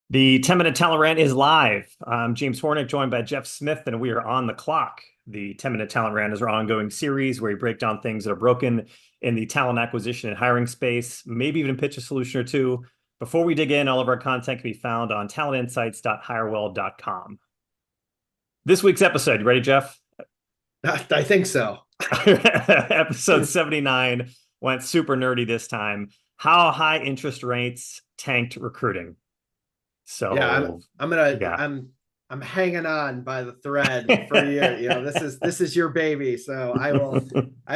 The 10-minute Talent Rant is live. I'm James Hornick, joined by Jeff Smith, and we are on the clock. The 10-minute Talent Rant is our ongoing series where we break down things that are broken in the talent acquisition and hiring space, maybe even pitch a solution or two. Before we dig in, all of our content can be found on talentinsights.hirewell.com. This week's episode, you ready, Jeff? I think so. Episode 79 went super nerdy this time. How high interest rates tanked recruiting. Yeah, So, yeah. I'm hanging on by the thread for you. This is your baby. So I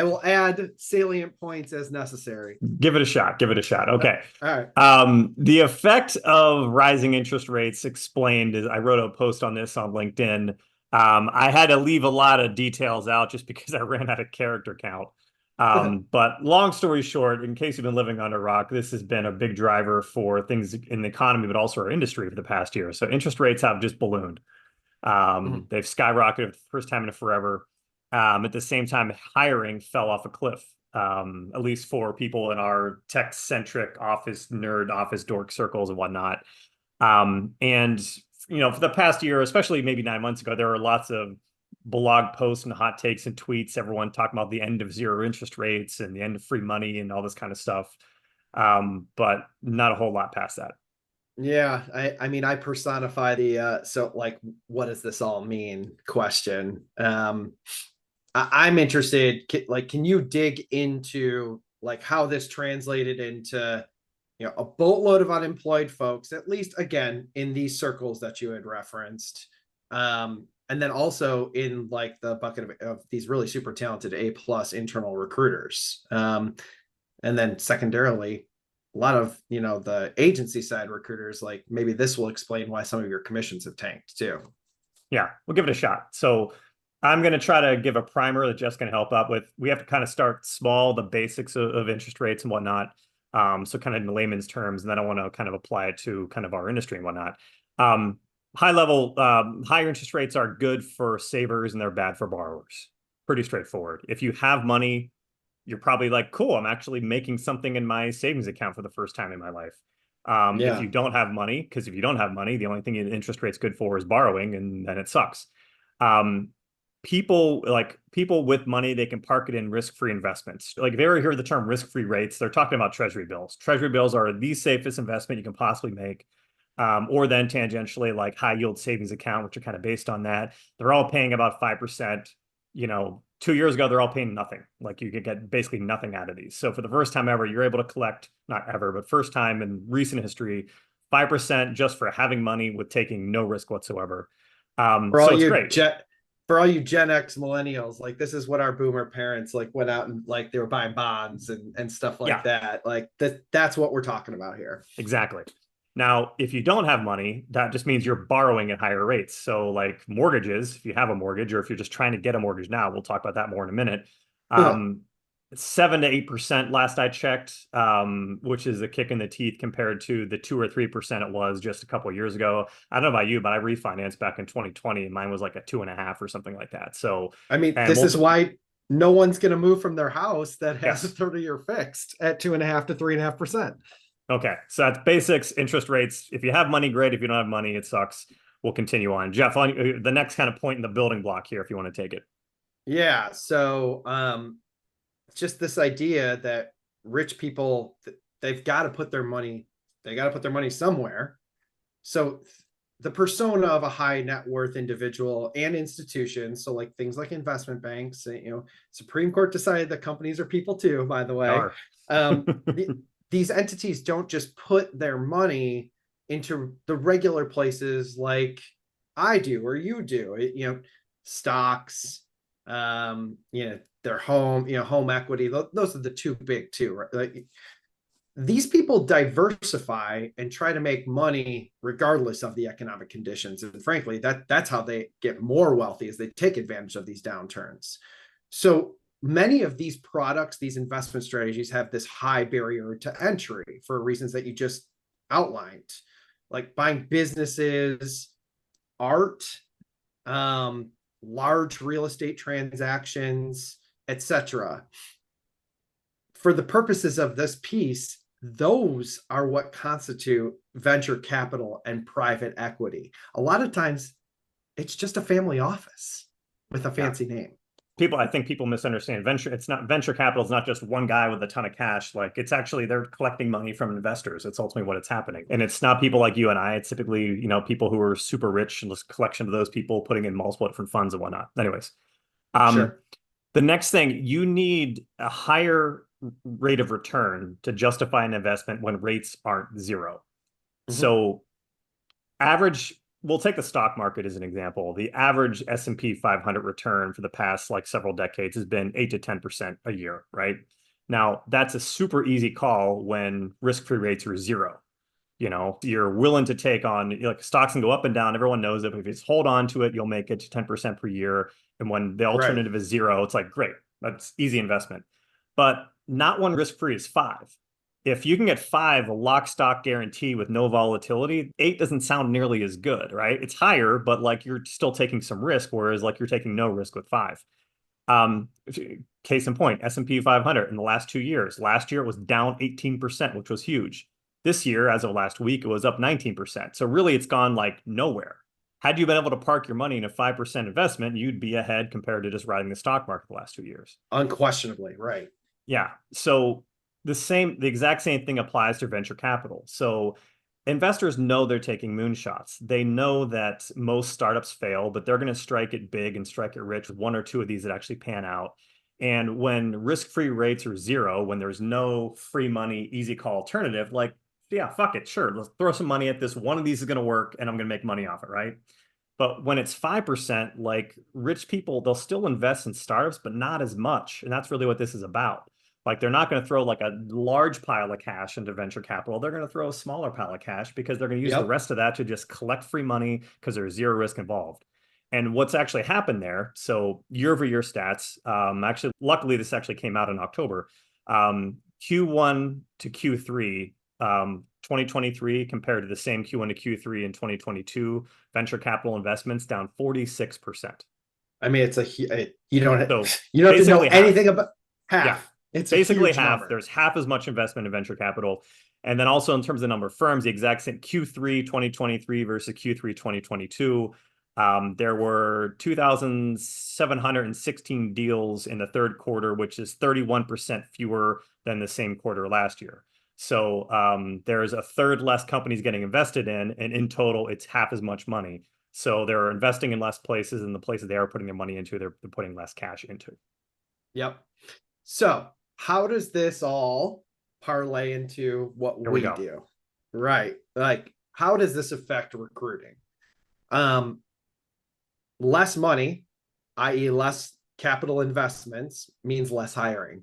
will add salient points as necessary. Give it a shot. Give it a shot. All Okay. right. The effect of rising interest rates explained is I wrote a post on this on LinkedIn. I had to leave a lot of details out just because I ran out of character count. But long story short, in case you've been living under a rock, this has been a big driver for things in the economy, but also our industry for the past year. So interest rates have just ballooned. They've skyrocketed for the first time in forever. At the same time, hiring fell off a cliff, at least for people in our tech-centric office nerd, office dork circles and whatnot. And for the past year, especially maybe 9 months ago, there were lots of blog posts and hot takes and tweets, everyone talking about the end of zero interest rates and the end of free money and all this kind of stuff. But not a whole lot past that. Yeah, I mean, I personify the so like, what does this all mean question. I'm interested, can you dig into like how this translated into a boatload of unemployed folks, at least again in these circles that you had referenced, and then also in like the bucket of these really super talented A+ internal recruiters, and then secondarily a lot of the agency side recruiters. Like, maybe this will explain why some of your commissions have tanked too. Yeah, we'll give it a shot. So I'm going to try to give a primer that Jeff's going to help out with. We have to kind of start small, the basics of interest rates and whatnot. So kind of in layman's terms, and then I want to kind of apply it to kind of our industry and whatnot. High level, higher interest rates are good for savers and they're bad for borrowers. Pretty straightforward. If you have money, you're probably like, cool, I'm actually making something in my savings account for the first time in my life. If Yeah. you don't have money, because if you don't have money, the only thing interest rate's good for is borrowing, and then it sucks. Um, people with money, they can park it in risk-free investments. Like, if you ever hear the term risk-free rates, they're talking about treasury bills. Treasury bills are the safest investment you can possibly make. Or then tangentially, like high yield savings account, which are kind of based on that. They're all paying about 5%. 2 years ago, they're all paying nothing. Like, you could get basically nothing out of these. So for the first time ever, you're able to collect, not ever, but first time in recent history, 5% just for having money with taking no risk whatsoever. For all So it's you great. for all you Gen X millennials, like, this is what our boomer parents like went out and like they were buying bonds and stuff like Yeah, that. Like, that's what we're talking about here. exactly. Now, if you don't have money, that just means you're borrowing at higher rates. So, like mortgages, if you have a mortgage or if you're just trying to get a mortgage now, we'll talk about that more in a minute. Um, 7 to 8% last I checked, which is a kick in the teeth compared to the 2 or 3% it was just a couple of years ago. I don't know about you, but I refinanced back in 2020 and mine was like a 2.5 or something like that. So, I mean, and this we'll, is why no one's going to move from their house that has a yes. 30-year fixed at 2.5 to 3.5%. Okay, so that's basics, interest rates. If you have money, great. If you don't have money, it sucks. We'll continue on. Jeff, on the next kind of point in the building block here, if you want to take it. Yeah. So it's just this idea that rich people, they've got to put their money, somewhere. So the persona of a high net worth individual and institution, so like things like investment banks, Supreme Court decided that companies are people too, by the way. Are. These entities don't just put their money into the regular places like I do or you do, stocks, their home equity. Those are the two big two, right? Like, these people diversify and try to make money regardless of the economic conditions. And frankly, that's how they get more wealthy, is they take advantage of these downturns. So many of these products, these investment strategies, have this high barrier to entry for reasons that you just outlined, like buying businesses, art, large real estate transactions, etc. For the purposes of this piece, those are what constitute venture capital and private equity. A lot of times it's just a family office with a Yeah. fancy name. I think people misunderstand venture. It's not venture capital. It's not just one guy with a ton of cash. Like it's actually they're collecting money from investors. It's ultimately what it's happening. And it's not people like you and I. It's typically, people who are super rich and just a collection of those people putting in multiple different funds and whatnot. Anyways, um, Sure. the next thing you need a higher rate of return to justify an investment when rates aren't zero. Mm-hmm. So average, we'll take the stock market as an example. The average S&P 500 return for the past like several decades has been 8 to 10% a year, right? Now, that's a super easy call when risk-free rates are zero. You're willing to take on, like, stocks can go up and down. Everyone knows that if you just hold on to it, you'll make it to 10% per year. And when the Right. alternative is zero, it's like, great, that's easy investment. But not when risk-free is five. If you can get five, a lock stock guarantee with no volatility, eight doesn't sound nearly as good, right? It's higher, but like you're still taking some risk, whereas like you're taking no risk with five. Um, Case in point, S&P 500 in the last 2 years. Last year it was down 18%, which was huge. This year, as of last week, it was up 19%. So really it's gone like nowhere. Had you been able to park your money in a 5% investment, you'd be ahead compared to just riding the stock market the last 2 years. Unquestionably, right. Yeah. So the exact same thing applies to venture capital. So investors know they're taking moonshots. They know that most startups fail, but they're going to strike it big and strike it rich with one or two of these that actually pan out. And when risk-free rates are zero, when there's no free money, easy call alternative, like, yeah, fuck it, sure, let's throw some money at this. One of these is going to work, and I'm going to make money off it, right? But when it's 5%, like rich people, they'll still invest in startups, but not as much. And that's really what this is about. Like they're not going to throw like a large pile of cash into venture capital. They're going to throw a smaller pile of cash because they're going to use the Yep. rest of that to just collect free money because there's zero risk involved. And what's actually happened there, so year over year stats, actually, luckily, this actually came out in October. Q1 to Q3, 2023 compared to the same Q1 to Q3 in 2022, venture capital investments down 46%. I mean, you don't So you don't have to know basically half. anything about Yeah, half. It's a basically huge half. number. There's half as much investment in venture capital. And then also in terms of the number of firms, the exact same Q3 2023 versus Q3 2022. There were 2,716 deals in the third quarter, which is 31% fewer than the same quarter last year. So there's a third less companies getting invested in, and in total, it's half as much money. So they're investing in less places, and the places they are putting their money into, they're putting less cash into. Yep. So how does this all parlay into what There we we go. do? Right. Like, how does this affect recruiting? Um, Less money, i.e., less capital investments, means less hiring.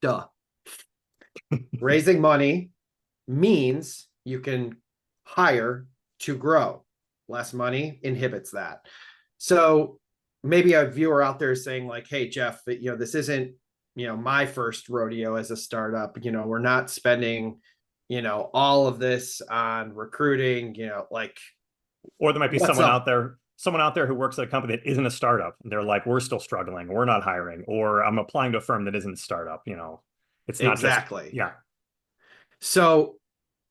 Duh. Raising money means you can hire to grow. Less money inhibits that. So maybe a viewer out there is saying like, hey, Jeff, this isn't, my first rodeo as a startup. We're not spending, all of this on recruiting, like, Or there might be what's up? someone out there who works at a company that isn't a startup. And they're like, we're still struggling. We're not hiring. Or I'm applying to a firm that isn't a startup. It's not just, Exactly. yeah. So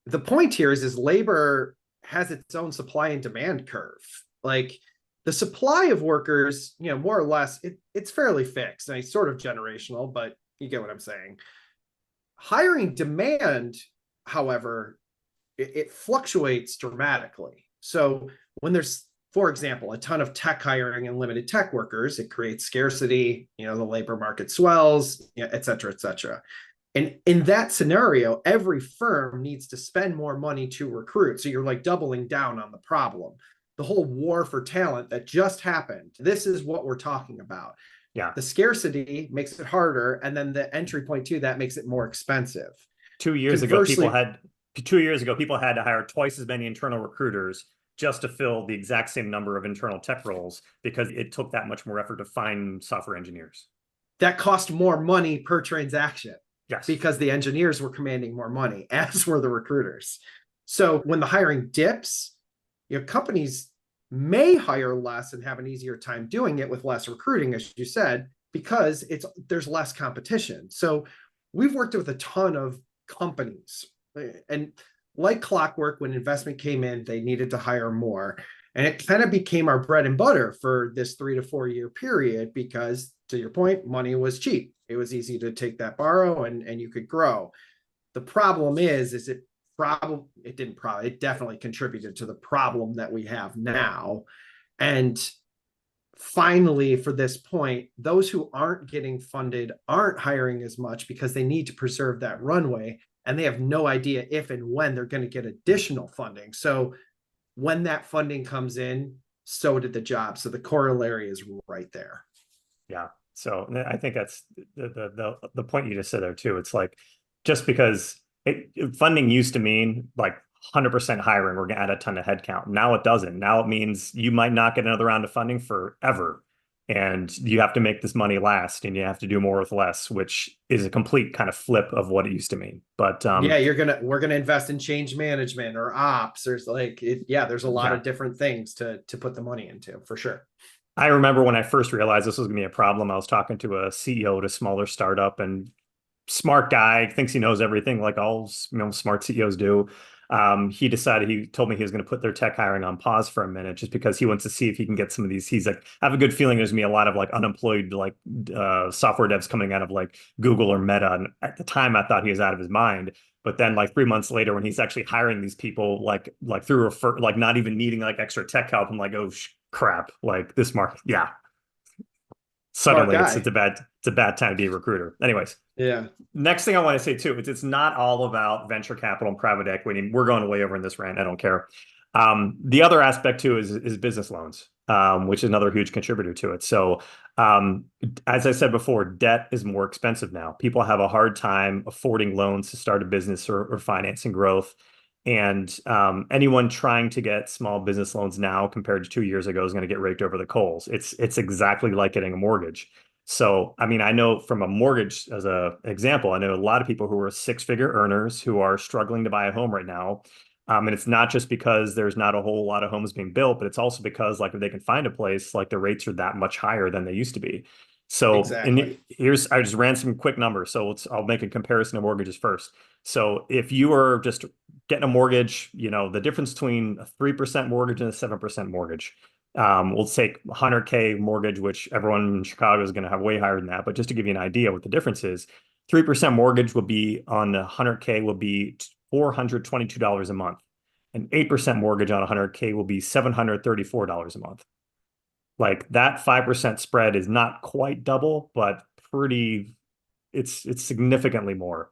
the point here is labor has its own supply and demand curve. Like the supply of workers, more or less, it's fairly fixed. And it's sort of generational, but you get what I'm saying. Hiring demand, however, it fluctuates dramatically. So when there's, for example, a ton of tech hiring and limited tech workers, it creates scarcity, the labor market swells, et cetera, et cetera. And in that scenario, every firm needs to spend more money to recruit. So you're like doubling down on the problem. The whole war for talent that just happened, this is what we're talking about. Yeah. The scarcity makes it harder. And then the entry point to that makes it more expensive. 2 years ago, Conversely, 2 years ago, people had to hire twice as many internal recruiters just to fill the exact same number of internal tech roles because it took that much more effort to find software engineers. that cost more money per transaction Yes. because the engineers were commanding more money, as were the recruiters. So when the hiring dips, companies may hire less and have an easier time doing it with less recruiting, as you said, because there's less competition. So we've worked with a ton of companies, and like clockwork, when investment came in, they needed to hire more. And it kind of became our bread and butter for this 3 to 4 year period because, to your point, money was cheap. It was easy to take that borrow, and you could grow. The problem is it definitely contributed to the problem that we have now. And finally, for this point, those who aren't getting funded aren't hiring as much because they need to preserve that runway, and they have no idea if and when they're going to get additional funding. So when that funding comes in, so did the job. So the corollary is right there. Yeah. So I think that's the point you just said there too. It's like, just because funding used to mean like 100% hiring, we're going to add a ton of headcount. Now it doesn't. Now it means you might not get another round of funding forever. And you have to make this money last, and you have to do more with less, which is a complete kind of flip of what it used to mean. But yeah, we're gonna invest in change management or ops. There's there's a lot yeah. of different things to put the money into, for sure. I remember when I first realized this was going to be a problem, I was talking to a CEO at a smaller startup, and smart guy, thinks he knows everything, like all smart CEOs do. He told me he was going to put their tech hiring on pause for a minute just because he wants to see if he can get some of these. He's like, I have a good feeling there's gonna be a lot of like unemployed software devs coming out of like Google or Meta. And at the time, I thought he was out of his mind. But then like 3 months later, when he's actually hiring these people, like through like not even needing like extra tech help, I'm like, oh crap, like this market, yeah. Smart Suddenly, guy. it's a bad time to be a recruiter. Anyways, Yeah. next thing I want to say too is it's not all about venture capital and private equity. We're going way over in this rant. I don't care. The other aspect too is business loans, which is another huge contributor to it. So, as I said before, debt is more expensive now. People have a hard time affording loans to start a business or financing growth. And anyone trying to get small business loans now compared to 2 years ago is going to get raked over the coals. It's exactly like getting a mortgage. So, I mean, I know from a mortgage as an example, I know a lot of people who are six-figure earners who are struggling to buy a home right now. And it's not just because there's not a whole lot of homes being built, but it's also because like if they can find a place, like the rates are that much higher than they used to be. So, Exactly. I just ran some quick numbers. So I'll make a comparison of mortgages first. So if you were just getting a mortgage, the difference between a 3% mortgage and a 7% mortgage. We'll take 100K mortgage, which everyone in Chicago is going to have way higher than that. But just to give you an idea what the difference is, 3% mortgage will be on 100K will be $422 a month. An 8% mortgage on 100K will be $734 a month. Like that 5% spread is not quite double, but it's significantly more.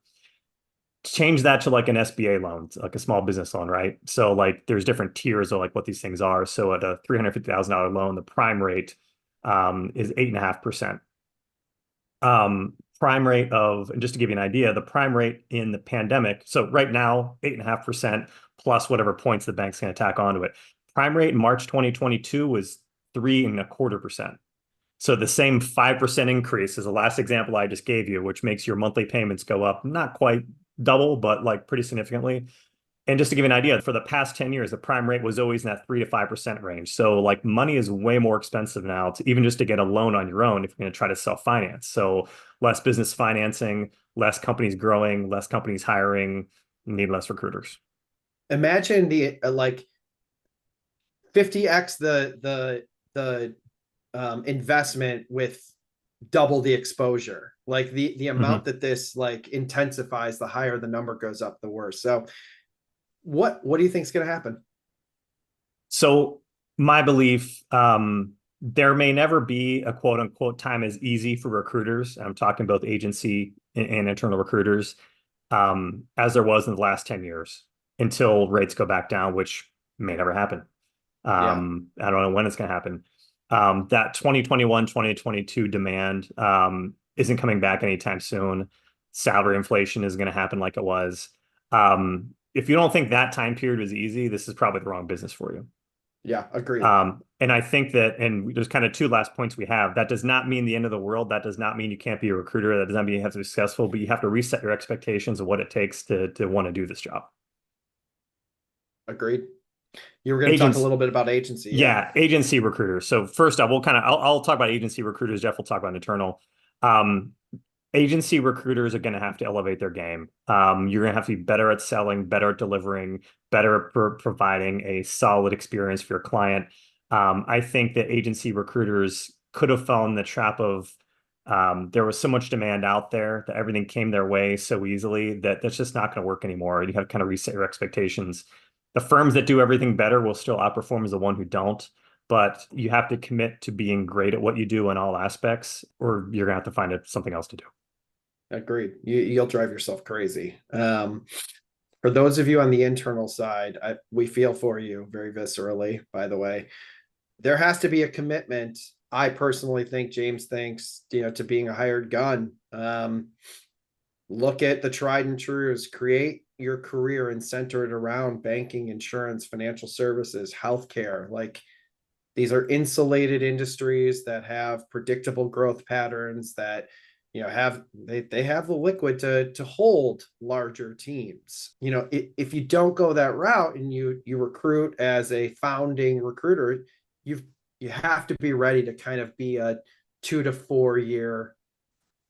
Change that to like an SBA loan, like a small business loan, right? So like there's different tiers of like what these things are. So at a $350,000 loan, the prime rate is 8.5%. Prime rate of, and just to give you an idea, the prime rate in the pandemic. So right now, 8.5% plus whatever points the bank's going to tack onto it. Prime rate in March 2022 was 3.25%. So the same 5% increase is the last example I just gave you, which makes your monthly payments go up, not quite double, but like pretty significantly. And just to give you an idea, for the past 10 years, the prime rate was always in that 3 to 5% range. So like money is way more expensive now to even just to get a loan on your own if you're going to try to self-finance. So less business financing, less companies growing, less companies hiring, need less recruiters. Imagine the like 50x the investment with double the exposure. Like the amount Mhm. that this like intensifies, the higher the number goes up, the worse. So what do you think is going to happen? So my belief, there may never be a quote unquote time as easy for recruiters. I'm talking both agency and internal recruiters, as there was in the last 10 years until rates go back down, which may never happen. Yeah. I don't know when it's going to happen. That 2021, 2022 demand isn't coming back anytime soon. Salary inflation is going to happen like it was. If you don't think that time period was easy, this is probably the wrong business for you. Yeah, agreed. And I think that, and there's kind of two last points we have. That does not mean the end of the world. That does not mean you can't be a recruiter. That does not mean you have to be successful, but you have to reset your expectations of what it takes to want to do this job. Agreed. You were going to talk a Agents, little bit about agency. Yeah. yeah, agency recruiters. So first up, I'll talk about agency recruiters. Jeff will talk about internal. Um, Agency recruiters are going to have to elevate their game. You're going to have to be better at selling, better at delivering, better at providing a solid experience for your client. I think that agency recruiters could have fallen in the trap of there was so much demand out there that everything came their way so easily that that's just not going to work anymore. You have to kind of reset your expectations. The firms that do everything better will still outperform as the one who don't, but you have to commit to being great at what you do in all aspects, or you're going to have to find something else to do. Agreed. You'll drive yourself crazy. For those of you on the internal side, we feel for you very viscerally, by the way. There has to be a commitment. I personally think, James thinks, to being a hired gun. Look at the tried and trues, create your career and center it around banking, insurance, financial services, healthcare. Like, these are insulated industries that have predictable growth patterns that have they have the liquid to hold larger teams. If you don't go that route and you recruit as a founding recruiter, you have to be ready to kind of be a 2 to 4 year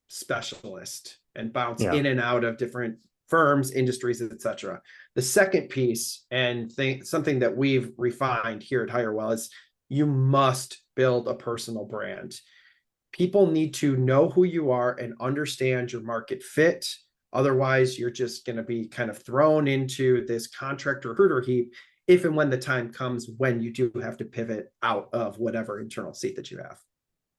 specialist and bounce Yeah. in and out of different firms, industries, etc. The second piece, and something that we've refined here at Hirewell, is you must build a personal brand. People need to know who you are and understand your market fit. Otherwise, you're just going to be kind of thrown into this contract recruiter heap if and when the time comes when you do have to pivot out of whatever internal seat that you have.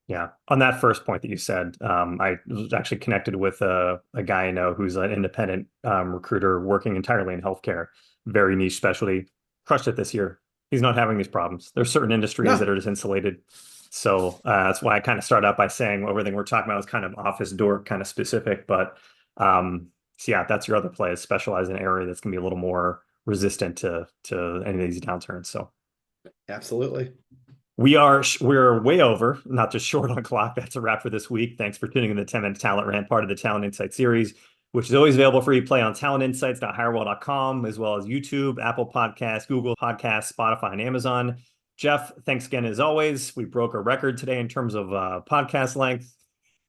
Yeah. On that first point that you said, I was actually connected with a guy I know who's an independent recruiter working entirely in healthcare, very niche specialty, crushed it this year. He's not having these problems. There's certain industries that No, are just insulated. So that's why I kind of start out by saying everything we're talking about is kind of office door kind of specific. But so yeah, that's your other play, is specialize in an area that's going to be a little more resistant to any of these downturns. So absolutely. we're way over, not just short on clock. That's a wrap for this week. Thanks for tuning in to the 10-Minute Talent Rant, part of the Talent Insight series, which is always available for replay on talentinsights.hirewell.com, as well as YouTube, Apple Podcasts, Google Podcasts, Spotify, and Amazon. Jeff, thanks again as always. We broke a record today in terms of podcast length.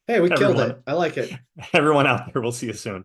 Hey, we killed Everyone, it. I like it. everyone out there, we'll see you soon.